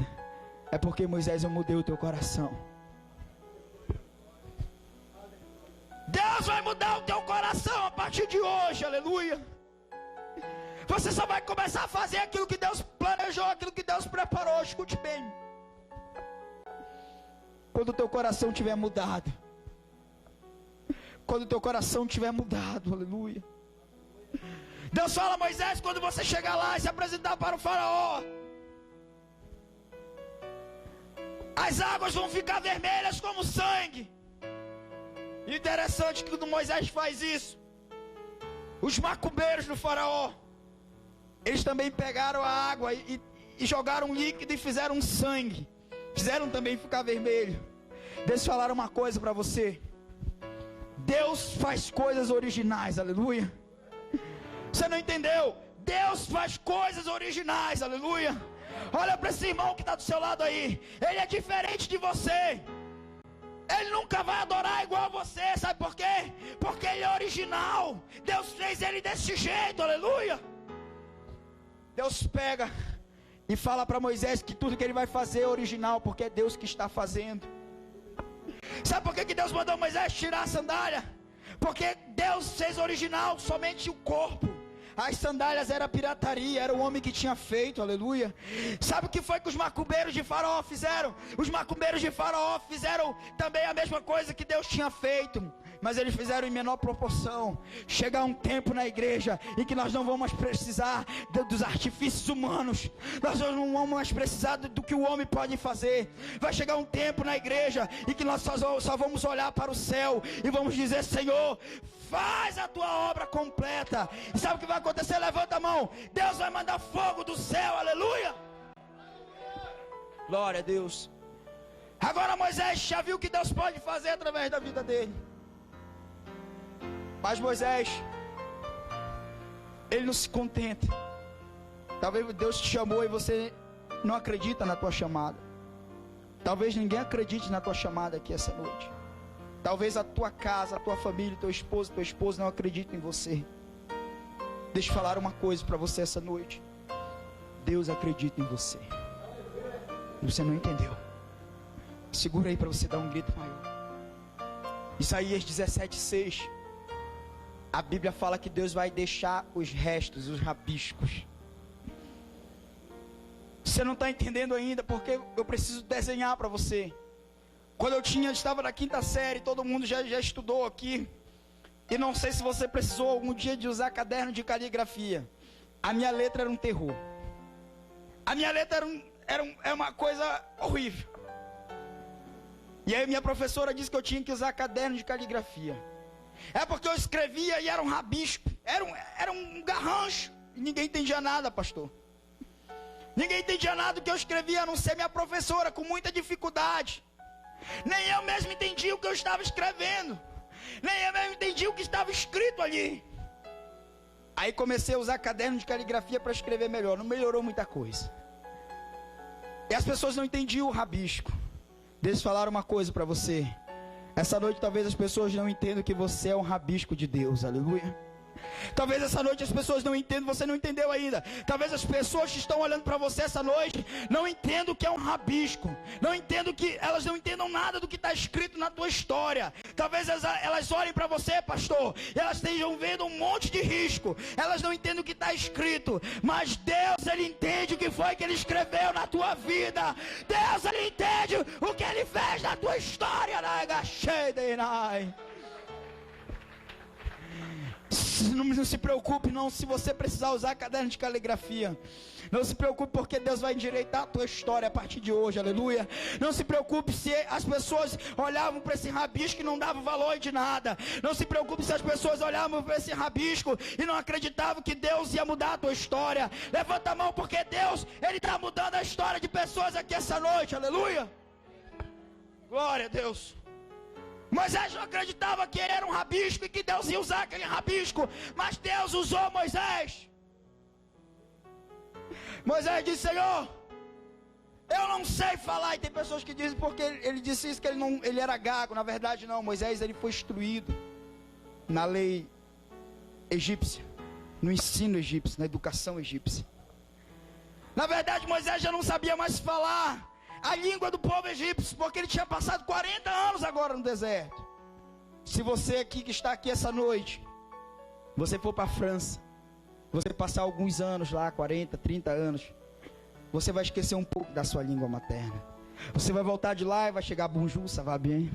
Speaker 1: É porque, Moisés, eu mudei o teu coração. Deus vai mudar o teu coração a partir de hoje, aleluia. Você só vai começar a fazer aquilo que Deus planejou, aquilo que Deus preparou. Escute bem. Quando o teu coração tiver mudado. Quando o teu coração tiver mudado, aleluia. Deus fala: Moisés, quando você chegar lá e se apresentar para o faraó, as águas vão ficar vermelhas como sangue. E interessante que quando Moisés faz isso, os macumbeiros do faraó, eles também pegaram a água e jogaram líquido e fizeram sangue. Fizeram também ficar vermelho. Deixa eu falar uma coisa para você. Deus faz coisas originais, aleluia. Você não entendeu? Deus faz coisas originais, aleluia. Olha para esse irmão que está do seu lado aí. Ele é diferente de você. Ele nunca vai adorar igual a você. Sabe por quê? Porque ele é original. Deus fez ele desse jeito, aleluia. Deus pega e fala para Moisés que tudo que ele vai fazer é original, porque é Deus que está fazendo. Sabe por que Deus mandou Moisés tirar a sandália? Porque Deus fez original somente o corpo. As sandálias era pirataria, era o homem que tinha feito, aleluia. Sabe o que foi que os macumbeiros de Faraó fizeram? Os macumbeiros de Faraó fizeram também a mesma coisa que Deus tinha feito, mas eles fizeram em menor proporção. Chegar um tempo na igreja em que nós não vamos mais precisar dos artifícios humanos. Nós não vamos mais precisar do que o homem pode fazer. Vai chegar um tempo na igreja em que nós só vamos olhar para o céu e vamos dizer: Senhor, faz a tua obra completa. E sabe o que vai acontecer? Levanta a mão. Deus vai mandar fogo do céu, aleluia. Glória a Deus. Agora Moisés já viu o que Deus pode fazer através da vida dele. Mas Moisés, ele não se contenta. Talvez Deus te chamou e você não acredita na tua chamada. Talvez ninguém acredite na tua chamada aqui essa noite. Talvez a tua casa, a tua família, teu esposo não acreditem em você. Deixa eu falar uma coisa para você essa noite. Deus acredita em você. Você não entendeu? Segura aí para você dar um grito maior. Isaías 17:6. A Bíblia fala que Deus vai deixar os restos, os rabiscos. Você não está entendendo ainda, porque eu preciso desenhar para você. Quando eu estava na 5ª série, todo mundo já estudou aqui. E não sei se você precisou algum dia de usar caderno de caligrafia. A minha letra era um terror. A minha letra era uma coisa horrível. E aí minha professora disse que eu tinha que usar caderno de caligrafia. É porque eu escrevia e era um rabisco. Era um garrancho. E ninguém entendia nada, pastor. Ninguém entendia nada do que eu escrevia, a não ser minha professora, com muita dificuldade. Nem eu mesmo entendi o que eu estava escrevendo. Nem eu mesmo entendi o que estava escrito ali. Aí comecei a usar caderno de caligrafia para escrever melhor. Não melhorou muita coisa. E as pessoas não entendiam o rabisco. Deixa eu falar uma coisa para você. Essa noite talvez as pessoas não entendam que você é um rabisco de Deus. Aleluia. Talvez essa noite as pessoas não entendam, você não entendeu ainda. Talvez as pessoas que estão olhando para você essa noite não entendam o que é um rabisco. Elas não entendam nada do que está escrito na tua história. Talvez elas olhem para você, pastor, e elas estejam vendo um monte de risco. Elas não entendem o que está escrito. Mas Deus, Ele entende o que foi que Ele escreveu na tua vida. Deus, Ele entende o que Ele fez na tua história. Não se preocupe não se você precisar usar caderno de caligrafia. Não se preocupe porque Deus vai endireitar a tua história a partir de hoje, aleluia. Não se preocupe se as pessoas olhavam para esse rabisco e não davam valor de nada. Não se preocupe se as pessoas olhavam para esse rabisco e não acreditavam que Deus ia mudar a tua história. Levanta a mão porque Deus, Ele está mudando a história de pessoas aqui essa noite, aleluia. Glória a Deus. Moisés não acreditava que ele era um rabisco e que Deus ia usar aquele rabisco, mas Deus usou Moisés. Moisés disse: Senhor, eu não sei falar. E tem pessoas que dizem porque ele disse isso, que ele era gago. Na verdade não, Moisés ele foi instruído na lei egípcia, no ensino egípcio, na educação egípcia. Na verdade Moisés já não sabia mais falar a língua do povo egípcio, porque ele tinha passado 40 anos agora no deserto. Se você aqui que está aqui essa noite, você for para a França, você passar alguns anos lá, 40, 30 anos, você vai esquecer um pouco da sua língua materna. Você vai voltar de lá e vai chegar bonjour, ça va bien.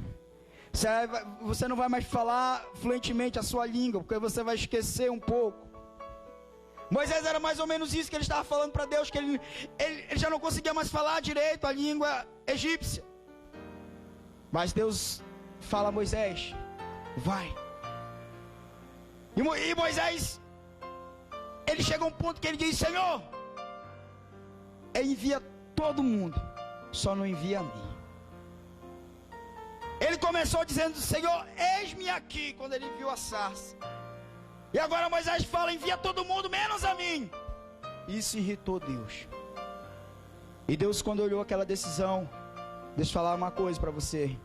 Speaker 1: Você não vai mais falar fluentemente a sua língua, porque você vai esquecer um pouco. Moisés era mais ou menos isso que ele estava falando para Deus, que ele já não conseguia mais falar direito a língua egípcia. Mas Deus fala a Moisés: vai. E Moisés, ele chega a um ponto que ele diz: Senhor, envia todo mundo, só não envia a mim. Ele começou dizendo: Senhor, eis-me aqui, quando ele viu a sarça. E agora Moisés fala: envia todo mundo, menos a mim. Isso irritou Deus. E Deus, quando olhou aquela decisão, deixa eu falar uma coisa para você.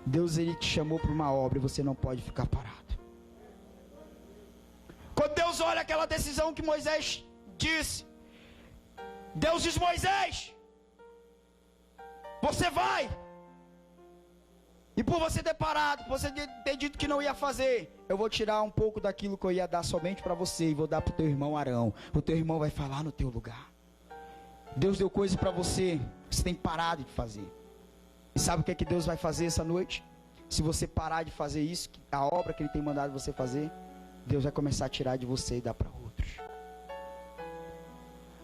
Speaker 1: Deus, Ele te chamou para uma obra e você não pode ficar parado. Quando Deus olha aquela decisão que Moisés disse, Deus diz: Moisés, você vai. E por você ter parado, por você ter dito que não ia fazer, eu vou tirar um pouco daquilo que eu ia dar somente para você e vou dar para o teu irmão Arão. O teu irmão vai falar no teu lugar. Deus deu coisa para você que você tem parado de fazer. E sabe o que é que Deus vai fazer essa noite? Se você parar de fazer isso, a obra que Ele tem mandado você fazer, Deus vai começar a tirar de você e dar para outros.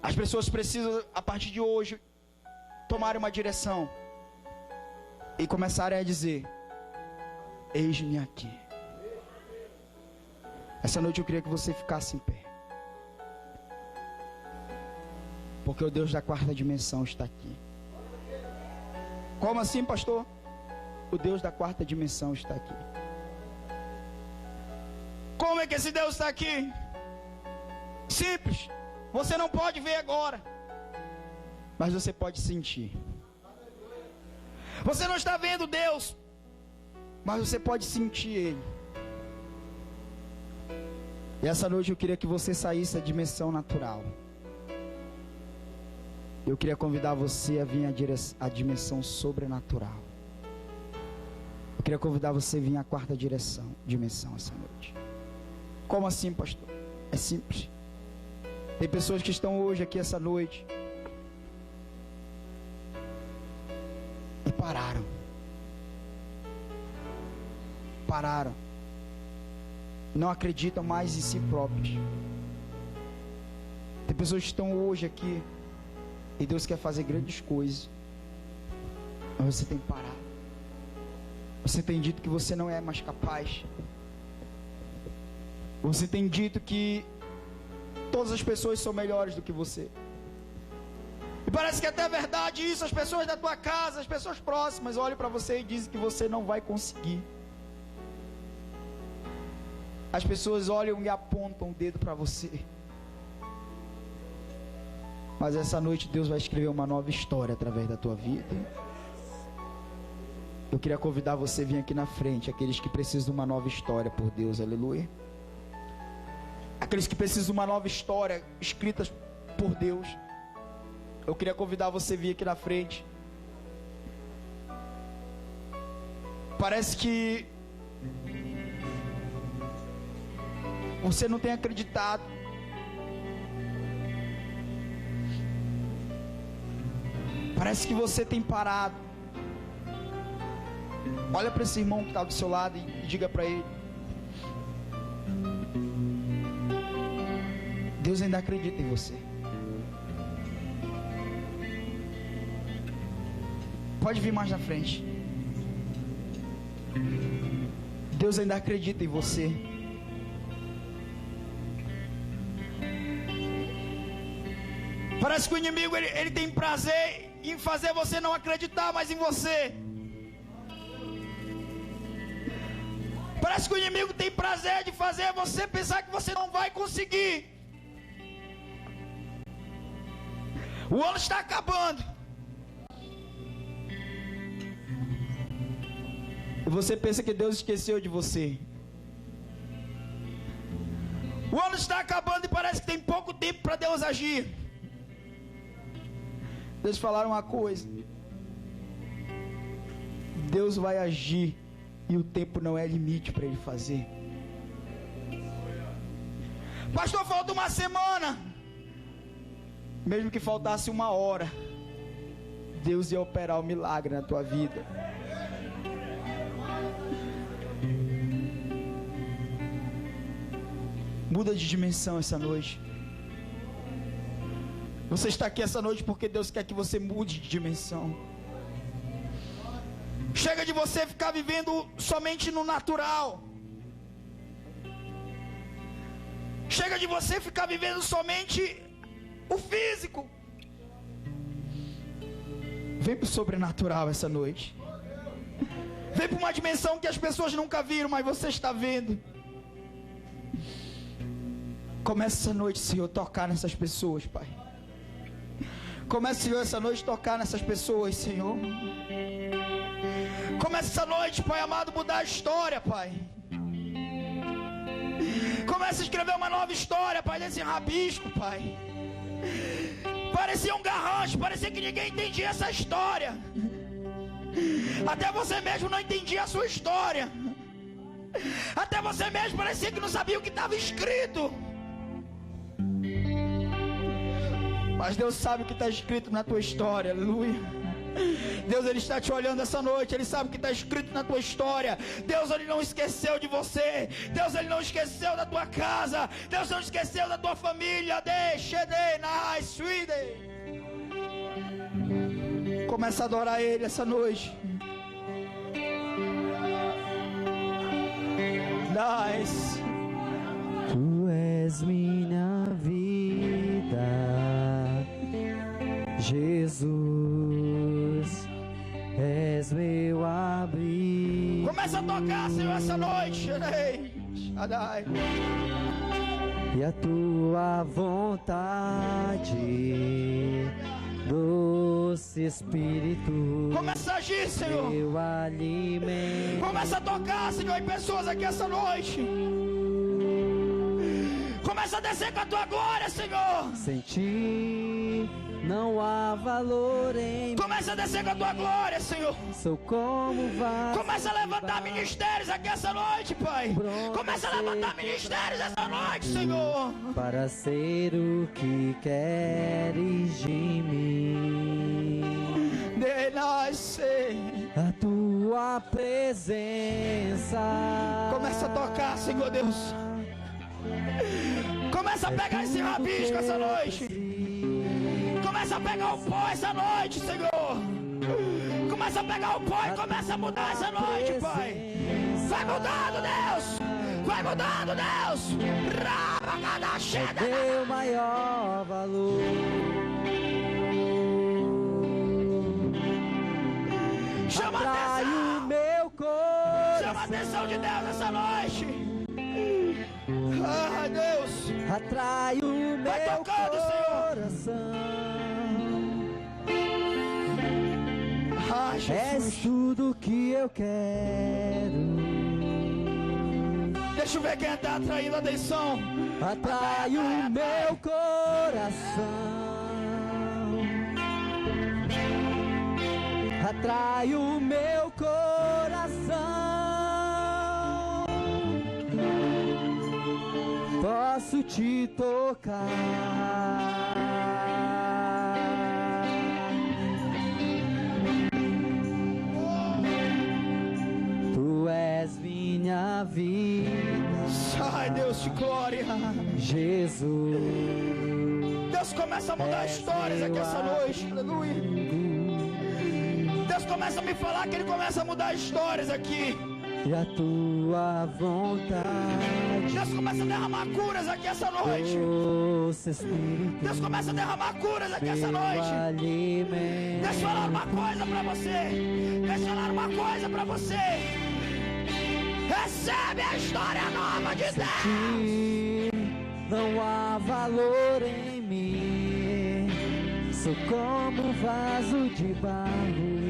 Speaker 1: As pessoas precisam, a partir de hoje, tomarem uma direção e começarem a dizer: eis-me aqui. Essa noite eu queria que você ficasse em pé, porque o Deus da 4ª dimensão está aqui. Como assim, pastor? O Deus da 4ª dimensão está aqui. Como é que esse Deus está aqui? Simples. Você não pode ver agora, mas você pode sentir. Você não está vendo Deus, mas você pode sentir Ele. E essa noite eu queria que você saísse da dimensão natural Eu queria convidar você a vir à dimensão sobrenatural. Eu queria convidar você a vir à quarta dimensão essa noite. Como assim, pastor? É simples. Tem pessoas que estão hoje aqui essa noite e pararam. Não acreditam mais em si próprios. Tem pessoas que estão hoje aqui e Deus quer fazer grandes coisas, mas você tem que parar. Você tem dito que você não é mais capaz. Você tem dito que todas as pessoas são melhores do que você. E parece que é até verdade isso. As pessoas da tua casa, as pessoas próximas olham para você e dizem que você não vai conseguir. As pessoas olham e apontam o dedo para você. Mas essa noite Deus vai escrever uma nova história através da tua vida. Eu queria convidar você a vir aqui na frente. Aqueles que precisam de uma nova história por Deus, aleluia. Aqueles que precisam de uma nova história escrita por Deus. Eu queria convidar você a vir aqui na frente. Parece que você não tem acreditado. Parece que você tem parado. Olha para esse irmão que está do seu lado e diga para ele: Deus ainda acredita em você. Pode vir mais na frente. Deus ainda acredita em você. Parece que o inimigo ele tem prazer em fazer você não acreditar mais em você. Parece que o inimigo tem prazer de fazer você pensar que você não vai conseguir. O ano está acabando. E você pensa que Deus esqueceu de você. O ano está acabando e parece que tem pouco tempo para Deus agir. Deus falar uma coisa: Deus vai agir e o tempo não é limite para Ele fazer. Pastor, falta uma semana. Mesmo que faltasse uma hora, Deus ia operar o milagre na tua vida. Muda de dimensão essa noite. Você está aqui essa noite porque Deus quer que você mude de dimensão. Chega de você ficar vivendo somente no natural. Chega de você ficar vivendo somente o físico. Vem para o sobrenatural essa noite. Vem para uma dimensão que as pessoas nunca viram, mas você está vendo. Começa essa noite, Senhor, a tocar nessas pessoas, Pai. Começa, Senhor, essa noite a tocar nessas pessoas, Senhor. Começa essa noite, Pai amado, mudar a história, Pai. Começa a escrever uma nova história, Pai, desse rabisco, Pai. Parecia um garrancho, parecia que ninguém entendia essa história. Até você mesmo não entendia a sua história. Até você mesmo parecia que não sabia o que estava escrito. Mas Deus sabe o que está escrito na tua história, aleluia. Deus, Ele está te olhando essa noite. Ele sabe o que está escrito na tua história. Deus, Ele não esqueceu de você. Deus, Ele não esqueceu da tua casa. Deus não esqueceu da tua família. Começa a adorar Ele essa noite. Nice.
Speaker 2: Tu és minha vida, Jesus, és meu abrigo.
Speaker 1: Começa a tocar, Senhor, essa noite.
Speaker 2: E a tua vontade, doce Espírito,
Speaker 1: começa a agir, Senhor.
Speaker 2: Meu alimento.
Speaker 1: Começa a tocar, Senhor, em pessoas aqui essa noite. Começa a descer com a tua glória, Senhor.
Speaker 2: Sem ti não há valor em mim.
Speaker 1: Começa a descer com a tua glória, Senhor.
Speaker 2: Sou como vaso.
Speaker 1: Começa a levantar ministérios aqui essa noite, Pai. Começa a levantar ministérios essa noite, Senhor.
Speaker 2: Para ser o que queres de mim.
Speaker 1: De nascer.
Speaker 2: A tua presença.
Speaker 1: Começa a tocar, Senhor Deus. Começa a pegar esse rabisco essa noite. Começa a pegar o pó essa noite, Senhor. Começa a pegar o pó e começa a mudar essa noite, Pai. Vai mudando, Deus. Vai mudando, Deus.
Speaker 2: É teu maior valor.
Speaker 1: Chama a
Speaker 2: Atrai
Speaker 1: atenção.
Speaker 2: o meu coração.
Speaker 1: Chama a atenção de Deus essa noite. Ah, Deus.
Speaker 2: Atrai o meu
Speaker 1: tocando,
Speaker 2: coração.
Speaker 1: Ah,
Speaker 2: És
Speaker 1: Jesus.
Speaker 2: tudo que eu quero.
Speaker 1: Deixa eu ver quem está atraindo a atenção.
Speaker 2: Atrai o meu coração. Atrai o meu coração. Posso te tocar. Tu és minha vida.
Speaker 1: Ai, Deus de glória.
Speaker 2: Jesus.
Speaker 1: Deus começa a mudar histórias aqui essa noite. Aleluia. Deus começa a me falar que Ele começa a mudar histórias aqui.
Speaker 2: E a tua vontade.
Speaker 1: Deus começa a derramar curas aqui essa noite.
Speaker 2: Doce Espírito.
Speaker 1: Deus começa a derramar curas aqui essa noite.
Speaker 2: Alimento.
Speaker 1: Deixa eu falar uma coisa pra você. Deixa eu falar uma coisa pra você. Recebe a história nova de Deus.
Speaker 2: Não há valor em mim. Sou como um vaso de barro.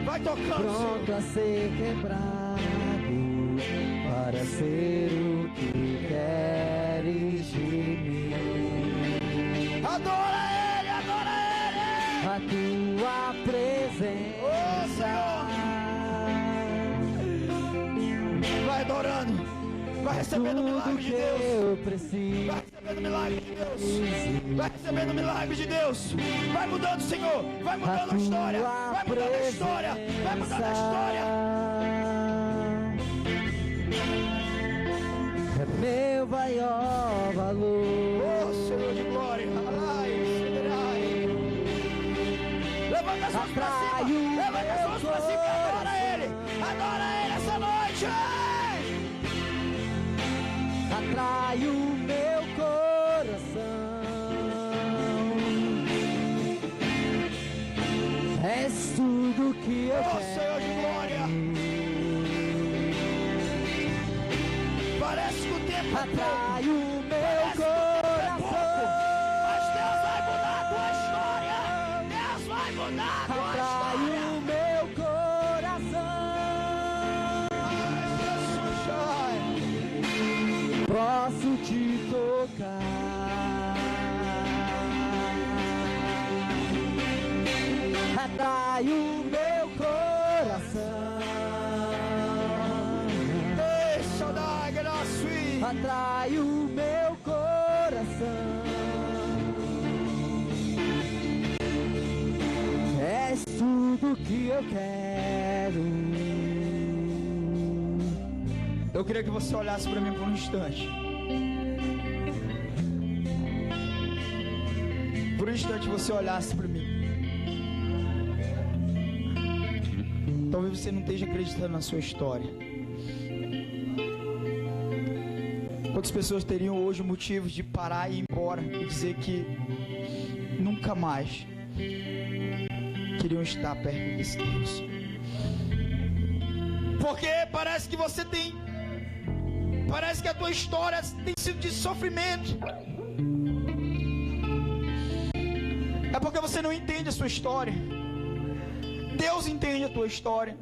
Speaker 1: Vai tocando,
Speaker 2: Pronto
Speaker 1: Senhor.
Speaker 2: a ser quebrado. Para ser o que queres de mim.
Speaker 1: Adora Ele, adora Ele.
Speaker 2: A tua presença.
Speaker 1: Oh, Senhor. Vai adorando. Vai recebendo o milagre de Deus.
Speaker 2: Eu preciso.
Speaker 1: Vai recebendo o milagre de Deus. Vai recebendo o milagre de Deus. Vai mudando, Senhor. Vai mudando a história. Vai mudando a história. Vai mudando a história.
Speaker 2: É meu maior valor.
Speaker 1: Oh, Senhor de glória. Levanta as mãos pra cima. Levanta as mãos pra cima e adora Ele. Adora Ele essa noite.
Speaker 2: Atrai o meu coração. És tudo que eu
Speaker 1: Oh,
Speaker 2: quero.
Speaker 1: Senhor de glória. Parece que o tempo é pouco.
Speaker 2: Atrai o meu
Speaker 1: Parece que o tempo é pouco.
Speaker 2: coração.
Speaker 1: Mas Deus vai mudar a tua história. Deus vai mudar a tua
Speaker 2: Atrai
Speaker 1: história.
Speaker 2: o meu coração. Posso te tocar. Atrai o meu coração. Atrai o meu coração. És tudo que eu quero.
Speaker 1: Eu queria que você olhasse para mim por um instante. Por um instante você olhasse para mim. Talvez você não esteja acreditando na sua história. Quantas pessoas teriam hoje motivos de parar e ir embora e dizer que nunca mais queriam estar perto desse Deus? Porque parece que você tem, parece que a tua história tem sido de sofrimento. É porque você não entende a sua história. Deus entende a tua história.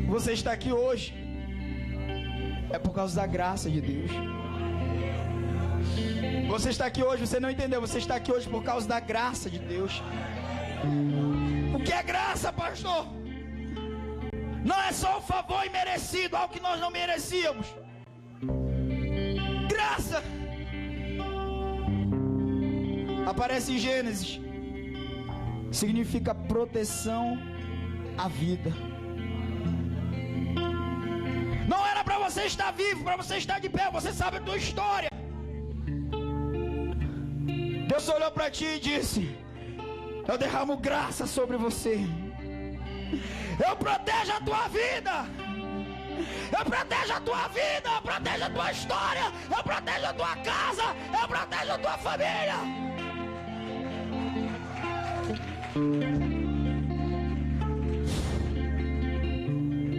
Speaker 1: Você está aqui hoje é por causa da graça de Deus. Você está aqui hoje, você não entendeu, você está aqui hoje por causa da graça de Deus. O que é graça, pastor? Não é só o favor imerecido, algo que nós não merecíamos. Graça aparece em Gênesis, significa proteção à vida. Não era para você estar vivo, para você estar de pé, você sabe a tua história. Deus olhou para ti e disse: eu derramo graça sobre você. Eu protejo a tua vida. Eu protejo a tua vida. Eu protejo a tua história. Eu protejo a tua casa. Eu protejo a tua família.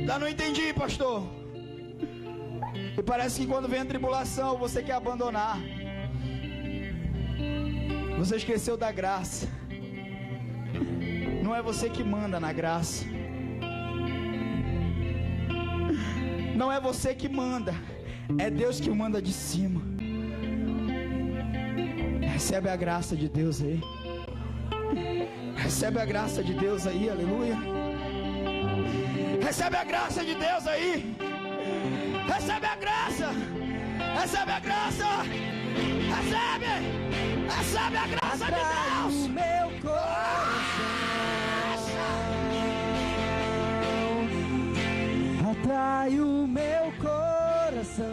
Speaker 1: Já não entendi, pastor. E parece que quando vem a tribulação, você quer abandonar. Você esqueceu da graça. Não é você que manda na graça. Não é você que manda, é Deus que manda de cima. Recebe a graça de Deus aí. Recebe a graça de Deus aí, aleluia. Recebe a graça de Deus aí. Recebe a graça. Recebe a graça. Recebe. Recebe a graça de Deus.
Speaker 2: Meu coração atrai o meu coração.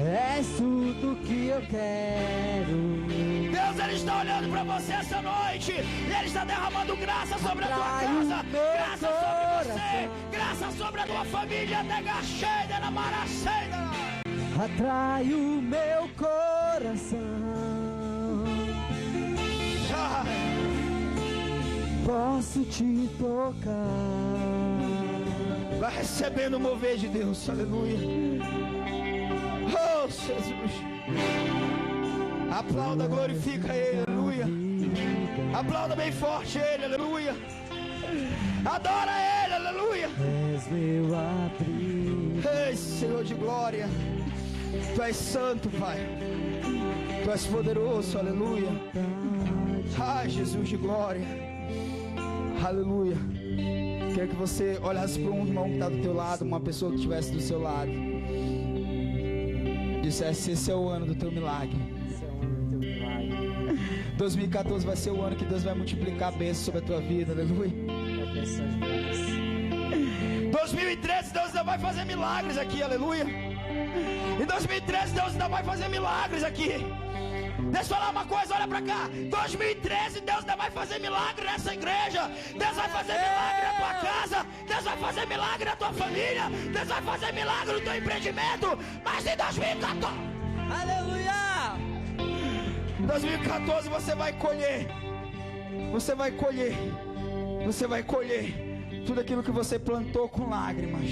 Speaker 2: És tudo que eu quero.
Speaker 1: Deus, Ele está olhando para você essa noite. E Ele está derramando graça sobre a tua casa, graça sobre você, graça sobre a tua família.
Speaker 2: Atrai o meu coração. Posso te tocar.
Speaker 1: Vai recebendo o mover de Deus, aleluia. Oh, Jesus. Aplauda, glorifica Ele, aleluia. Aplauda bem forte Ele, aleluia. Adora Ele, aleluia.
Speaker 2: És meu abrigo.
Speaker 1: Ei, Senhor de glória. Tu és santo, Pai. Tu és poderoso, aleluia. Ai, Jesus de glória. Aleluia. Quero que você olhasse para um irmão que está do teu lado, uma pessoa que estivesse do seu lado, dissesse: esse é o ano do teu milagre. 2014 vai ser o ano que Deus vai multiplicar bênçãos sobre a tua vida, aleluia. 2013 Deus ainda vai fazer milagres aqui, aleluia. Em 2013 Deus ainda vai fazer milagres aqui. Deixa eu falar uma coisa, olha pra cá. 2013 Deus ainda vai fazer milagre nessa igreja. Deus vai fazer milagre na tua casa. Deus vai fazer milagre na tua família. Deus vai fazer milagre no teu empreendimento. Mas em 2014,
Speaker 2: Aleluia!
Speaker 1: 2014 você vai colher. Você vai colher. Você vai colher tudo aquilo que você plantou com lágrimas.